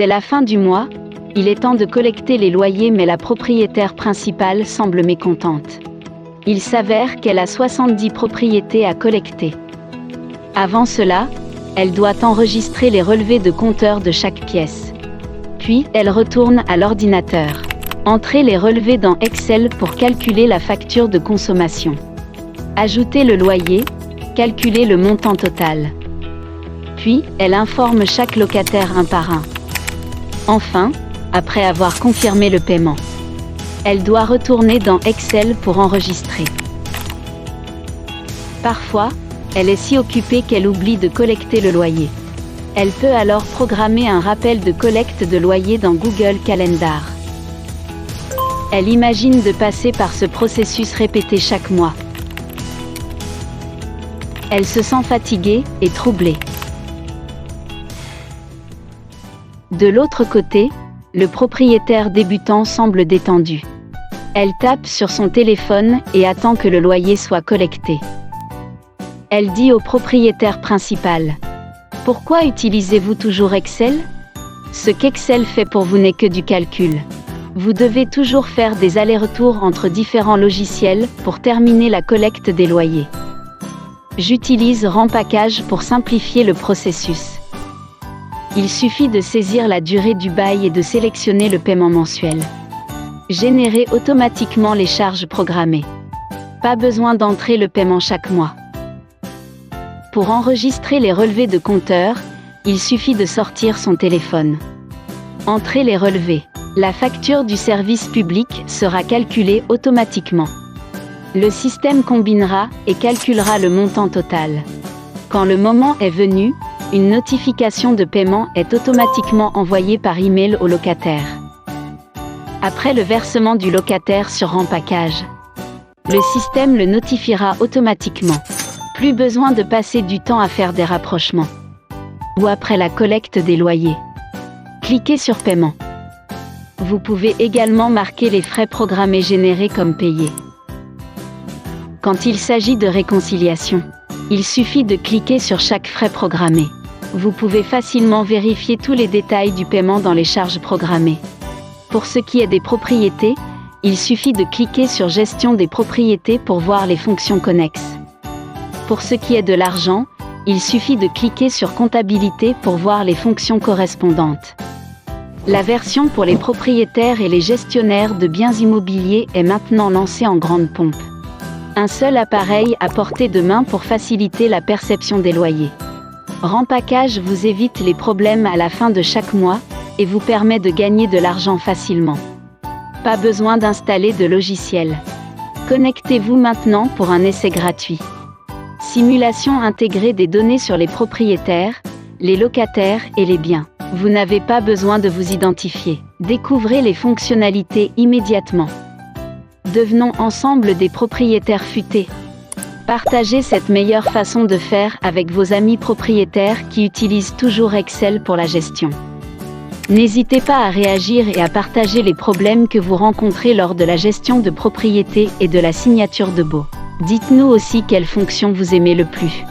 C'est la fin du mois, il est temps de collecter les loyers, mais la propriétaire principale semble mécontente. Il s'avère qu'elle a 70 propriétés à collecter. Avant cela, elle doit enregistrer les relevés de compteur de chaque pièce. Puis, elle retourne à l'ordinateur. Entrez les relevés dans Excel pour calculer la facture de consommation. Ajoutez le loyer, calculez le montant total. Puis, elle informe chaque locataire un par un. Enfin, après avoir confirmé le paiement, elle doit retourner dans Excel pour enregistrer. Parfois, elle est si occupée qu'elle oublie de collecter le loyer. Elle peut alors programmer un rappel de collecte de loyer dans Google Calendar. Elle imagine de passer par ce processus répété chaque mois. Elle se sent fatiguée et troublée. De l'autre côté, le propriétaire débutant semble détendu. Elle tape sur son téléphone et attend que le loyer soit collecté. Elle dit au propriétaire principal: « Pourquoi utilisez-vous toujours Excel ? Ce qu'Excel fait pour vous n'est que du calcul. Vous devez toujours faire des allers-retours entre différents logiciels pour terminer la collecte des loyers. J'utilise Remplaquage pour simplifier le processus. Il suffit de saisir la durée du bail et de sélectionner le paiement mensuel. Générez automatiquement les charges programmées. Pas besoin d'entrer le paiement chaque mois. Pour enregistrer les relevés de compteur, il suffit de sortir son téléphone. Entrez les relevés. La facture du service public sera calculée automatiquement. Le système combinera et calculera le montant total. Quand le moment est venu, une notification de paiement est automatiquement envoyée par email au locataire. Après le versement du locataire sur Remplaquage, le système le notifiera automatiquement. Plus besoin de passer du temps à faire des rapprochements. Ou après la collecte des loyers. Cliquez sur Paiement. Vous pouvez également marquer les frais programmés générés comme payés. Quand il s'agit de réconciliation, il suffit de cliquer sur chaque frais programmé. Vous pouvez facilement vérifier tous les détails du paiement dans les charges programmées. Pour ce qui est des propriétés, il suffit de cliquer sur Gestion des propriétés pour voir les fonctions connexes. Pour ce qui est de l'argent, il suffit de cliquer sur Comptabilité pour voir les fonctions correspondantes. La version pour les propriétaires et les gestionnaires de biens immobiliers est maintenant lancée en grande pompe. Un seul appareil à portée de main pour faciliter la perception des loyers. Remplaquage vous évite les problèmes à la fin de chaque mois et vous permet de gagner de l'argent facilement. Pas besoin d'installer de logiciel. Connectez-vous maintenant pour un essai gratuit. Simulation intégrée des données sur les propriétaires, les locataires et les biens. Vous n'avez pas besoin de vous identifier. Découvrez les fonctionnalités immédiatement. Devenons ensemble des propriétaires futés. Partagez cette meilleure façon de faire avec vos amis propriétaires qui utilisent toujours Excel pour la gestion. N'hésitez pas à réagir et à partager les problèmes que vous rencontrez lors de la gestion de propriété et de la signature de baux. Dites-nous aussi quelle fonction vous aimez le plus.